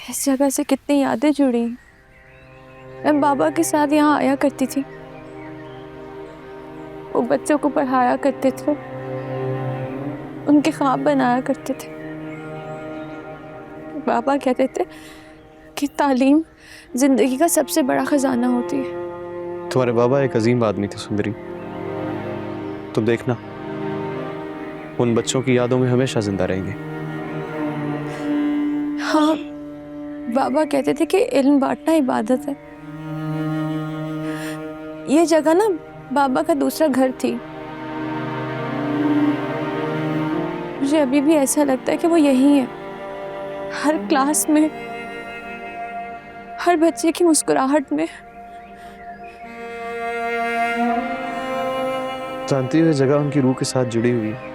इस जगह से कितनी यादें जुड़ी। मैं बाबा के साथ यहाँ आया करती थी, वो बच्चों को पढ़ाया करते थे, उनके ख्वाब बनाया करते थे। बाबा कहते थे कि तालीम जिंदगी का सबसे बड़ा खजाना होती है। तुम्हारे बाबा एक अजीम आदमी थे सुंदरी। तुम देखना, उन बच्चों की यादों में हमेशा जिंदा रहेंगे। हाँ, बाबा कहते थे कि इल्म बांटना इबादत है। ये जगह ना बाबा का दूसरा घर थी। मुझे अभी भी ऐसा लगता है कि वो यही है। हर क्लास में, हर बच्चे की मुस्कुराहट में। जानती हो, ये जगह उनकी रूह के साथ जुड़ी हुई है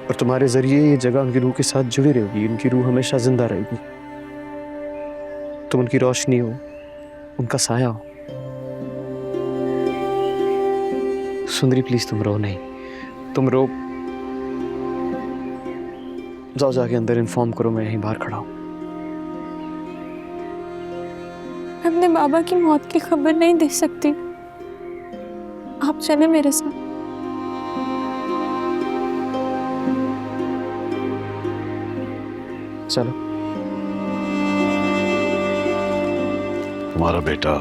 और तुम्हारे जरिए ये जगह उनकी रूह के साथ जुड़ी रहेगी। उनकी रूह हमेशा जिंदा रहेगी। तुम उनकी रोशनी हो, उनका साया हो। सुंदरी प्लीज तुम रो नहीं, तुम रो जाओ, जाके अंदर इन्फॉर्म करो मैं यहीं बाहर खड़ा हूं। अपने बाबा की मौत की खबर नहीं दे सकती। आप चले मेरे साथ। चलो। तुम्हारा बेटा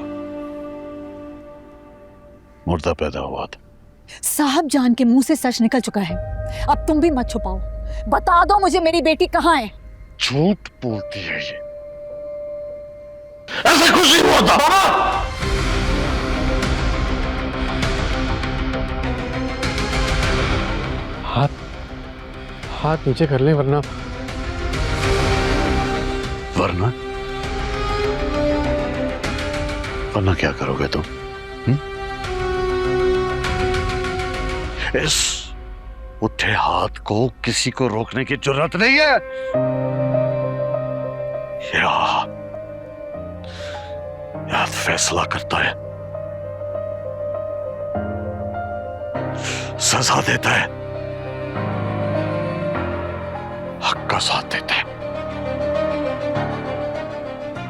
मुर्दा पैदा हुआ था। साहब जान के मुंह से सच निकल चुका है। अब तुम भी मत छुपाओ, बता दो मुझे मेरी बेटी कहाँ है। झूठ बोलती है ये, ऐसा कुछ नहीं हुआ था। हाथ नीचे कर ले वरना वरना वरना क्या करोगे तुम? इस उठे हाथ को किसी को रोकने की जरूरत नहीं है। याद फैसला करता है, सजा देता है, हक का साथ देता है।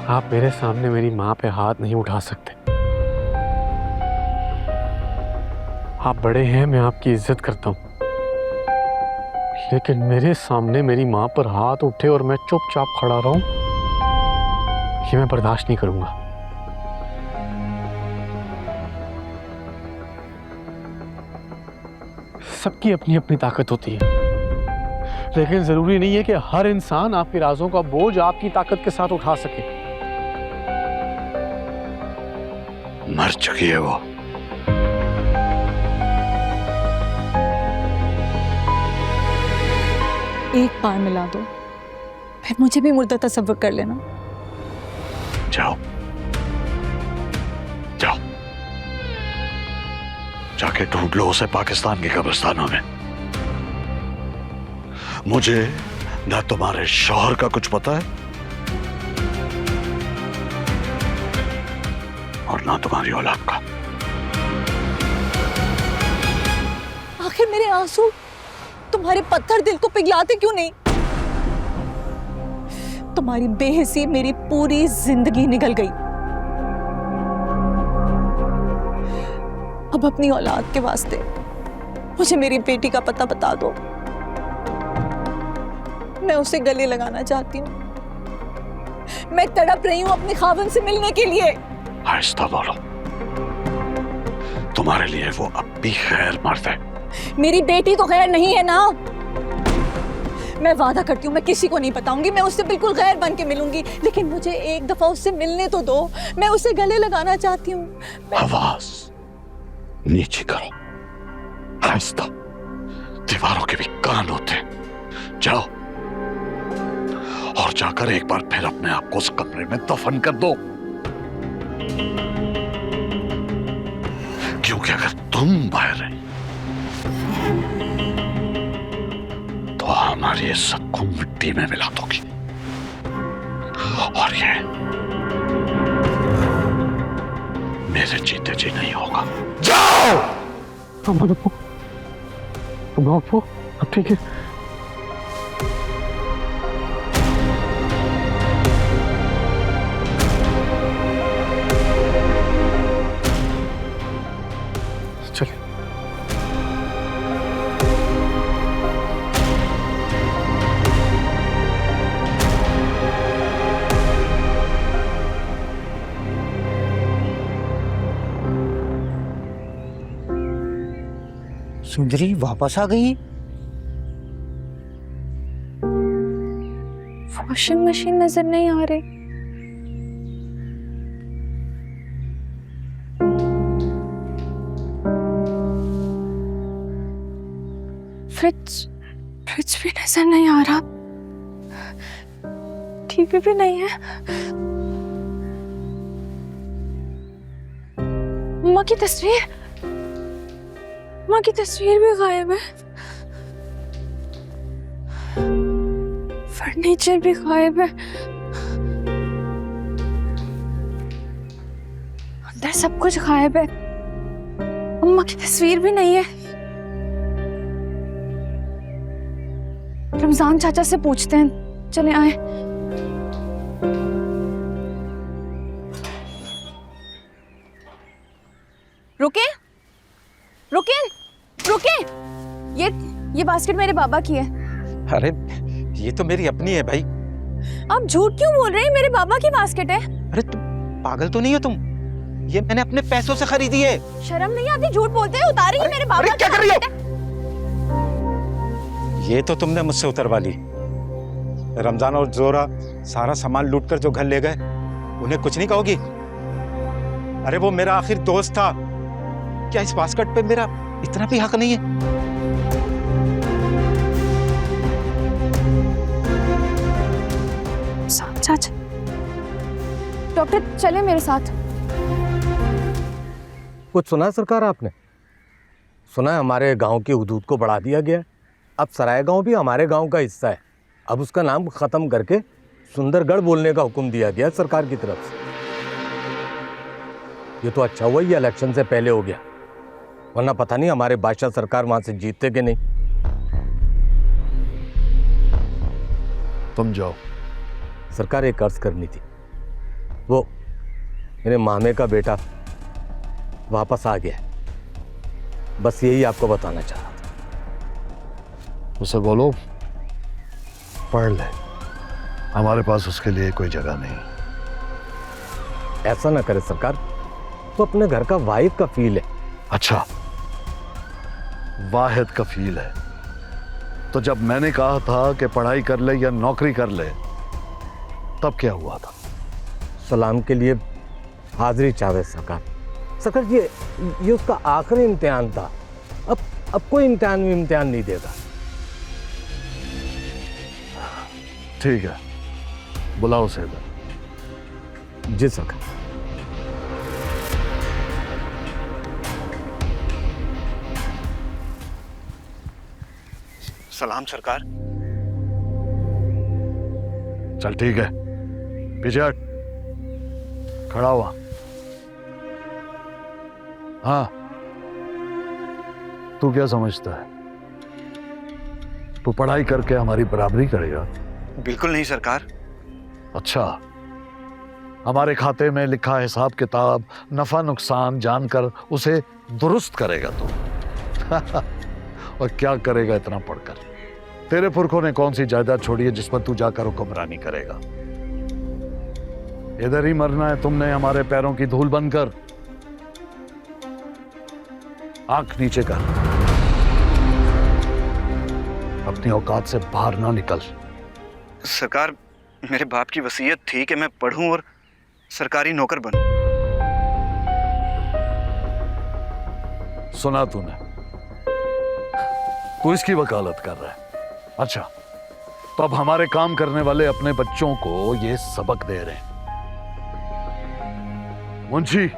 आप मेरे सामने मेरी माँ पे हाथ नहीं उठा सकते। आप बड़े हैं, मैं आपकी इज्जत करता हूं, लेकिन मेरे सामने मेरी माँ पर हाथ उठे और मैं चुपचाप खड़ा रहूं, ये मैं बर्दाश्त नहीं करूंगा। सबकी अपनी अपनी ताकत होती है, लेकिन जरूरी नहीं है कि हर इंसान आपके राजों का बोझ आपकी ताकत के साथ उठा सके। मर चुकी है वो। एक बार मिला दो, फिर मुझे भी मुर्दा तसव्वुर कर लेना। जाओ जाओ, जाके ढूंढ लो उसे पाकिस्तान के कब्रिस्तानों में। मुझे ना तुम्हारे शौहर का कुछ पता है और ना तुम्हारी औलाद का। आखिर मेरे आंसू तुम्हारे पत्थर दिल को पिघलाते क्यों नहीं? तुम्हारी बेहिसी मेरी पूरी जिंदगी निगल गई। अब अपनी औलाद के वास्ते मुझे मेरी बेटी का पता बता दो। मैं उसे गले लगाना चाहती हूँ। मैं तड़प रही हूँ अपने खाविंद से मिलने के लिए। आहिस्ता बोलो, तुम्हारे लिए वो अब भी खैर मर्द है। मेरी बेटी तो गैर नहीं है ना। मैं वादा करती हूँ मैं किसी को नहीं बताऊंगी, मैं उससे बिल्कुल गैर बन के मिलूंगी, लेकिन मुझे एक दफा उससे मिलने तो दो। मैं उसे गले लगाना चाहती हूँ। आवाज नीचे करो, आहिस्ता, दीवारों के भी कान होते। जाओ और जाकर एक बार फिर अपने आप को उस कमरे में दफन कर दो, क्योंकि अगर तुम बाहर रही तो हमारी इज्जत को मिट्टी में मिला दोगी और ये मेरे जीते जी नहीं होगा। जाओ। ठीक है। सुंदरी वापस आ गई। वॉशिंग मशीन नजर नहीं आ रही। फ्रिज भी नजर नहीं आ रहा। टीवी भी नहीं है। माँ की तस्वीर भी गायब है। फर्नीचर भी गायब है। अंदर सब कुछ गायब है। अम्मा की तस्वीर भी नहीं है। रमजान चाचा से पूछते हैं, चले आए। रुके रुके रुके, ये बास्केट मेरे बाबा की है। अरे ये तो मेरी अपनी है भाई। आप झूठ क्यों बोल रहे हैं? मेरे बाबा की बास्केट है। अरे तुम पागल तो नहीं हो तुम? ये मैंने अपने पैसों से खरीदी है। शर्म नहीं आती? झूठ बोलते हैं। उतारिए मेरे बाबा अरे क्या कर रही हो? ये तो तुमने मुझसे उतरवा ली। रमजान और जोरा सारा सामान लूटकर जो घर ले गए, उन्हें कुछ नहीं कहोगी? अरे वो मेरा आखिर दोस्त था। क्या इस बास्केट पे मेरा इतना भी हक नहीं है? चाचा, डॉक्टर चले मेरे साथ। कुछ सुना है सरकार आपने? सुना है हमारे गांव की हदूद को बढ़ा दिया गया है। अब सराय गांव भी हमारे गांव का हिस्सा है। अब उसका नाम खत्म करके सुंदरगढ़ बोलने का हुक्म दिया गया सरकार की तरफ से। ये तो अच्छा हुआ ये इलेक्शन से पहले हो गया, वरना पता नहीं हमारे बादशाह सरकार वहां से जीतते कि नहीं। तुम जाओ। सरकार एक अर्ज करनी थी। वो मेरे मामे का बेटा वापस आ गया, बस यही आपको बताना चाह रहा था। उसे बोलो पढ़ ले, हमारे पास उसके लिए कोई जगह नहीं। ऐसा ना करे सरकार, वो अपने घर का वाहिद कफील है। अच्छा, वाहिद कफील है तो जब मैंने कहा था कि पढ़ाई कर ले या नौकरी कर ले, तब क्या हुआ था? सलाम के लिए हाजिरी चाहे सरकार। सरकार ये उसका आखिरी इम्तिहान था। अब कोई इम्तिहान नहीं देगा। ठीक है, बुलाओ उसे इधर। जी सरकार। सलाम सरकार। चल ठीक है, पीछे हट, खड़ा हुआ। हाँ, तू क्या समझता है? तू पढ़ाई करके हमारी बराबरी करेगा? बिल्कुल नहीं सरकार। अच्छा, हमारे खाते में लिखा हिसाब किताब, नफा नुकसान जानकर उसे दुरुस्त करेगा तू? और क्या करेगा इतना पढ़कर? तेरे पुरखों ने कौन सी जायदाद छोड़ी है जिस पर तू जाकर हुक्मरानी करेगा? इधर ही मरना है तुमने, हमारे पैरों की धूल बनकर। आंख नीचे कर, अपनी औकात से बाहर ना निकल। सरकार, मेरे बाप की वसीयत थी कि मैं पढ़ूं और सरकारी नौकर बनूं। सुना तूने? तू इसकी वकालत कर रहा है। अच्छा, तो अब हमारे काम करने वाले अपने बच्चों को ये सबक दे रहे हैं। मुंशी,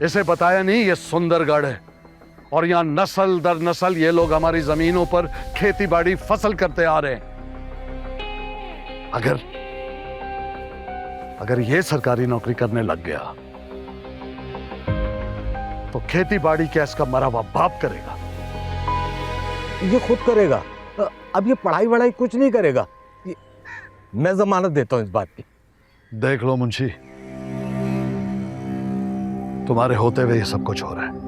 इसे बताया नहीं ये सुंदरगढ़ है और यहां नस्ल दर नस्ल ये लोग हमारी जमीनों पर खेती बाड़ी फसल करते आ रहे हैं। अगर ये सरकारी नौकरी करने लग गया तो खेती बाड़ी क्या इसका मरा हुआ बाप करेगा? ये खुद करेगा। अब ये पढ़ाई वढ़ाई कुछ नहीं करेगा। मैं जमानत देता हूं इस बात की। देख लो मुंशी, तुम्हारे होते हुए ये सब कुछ हो रहा है।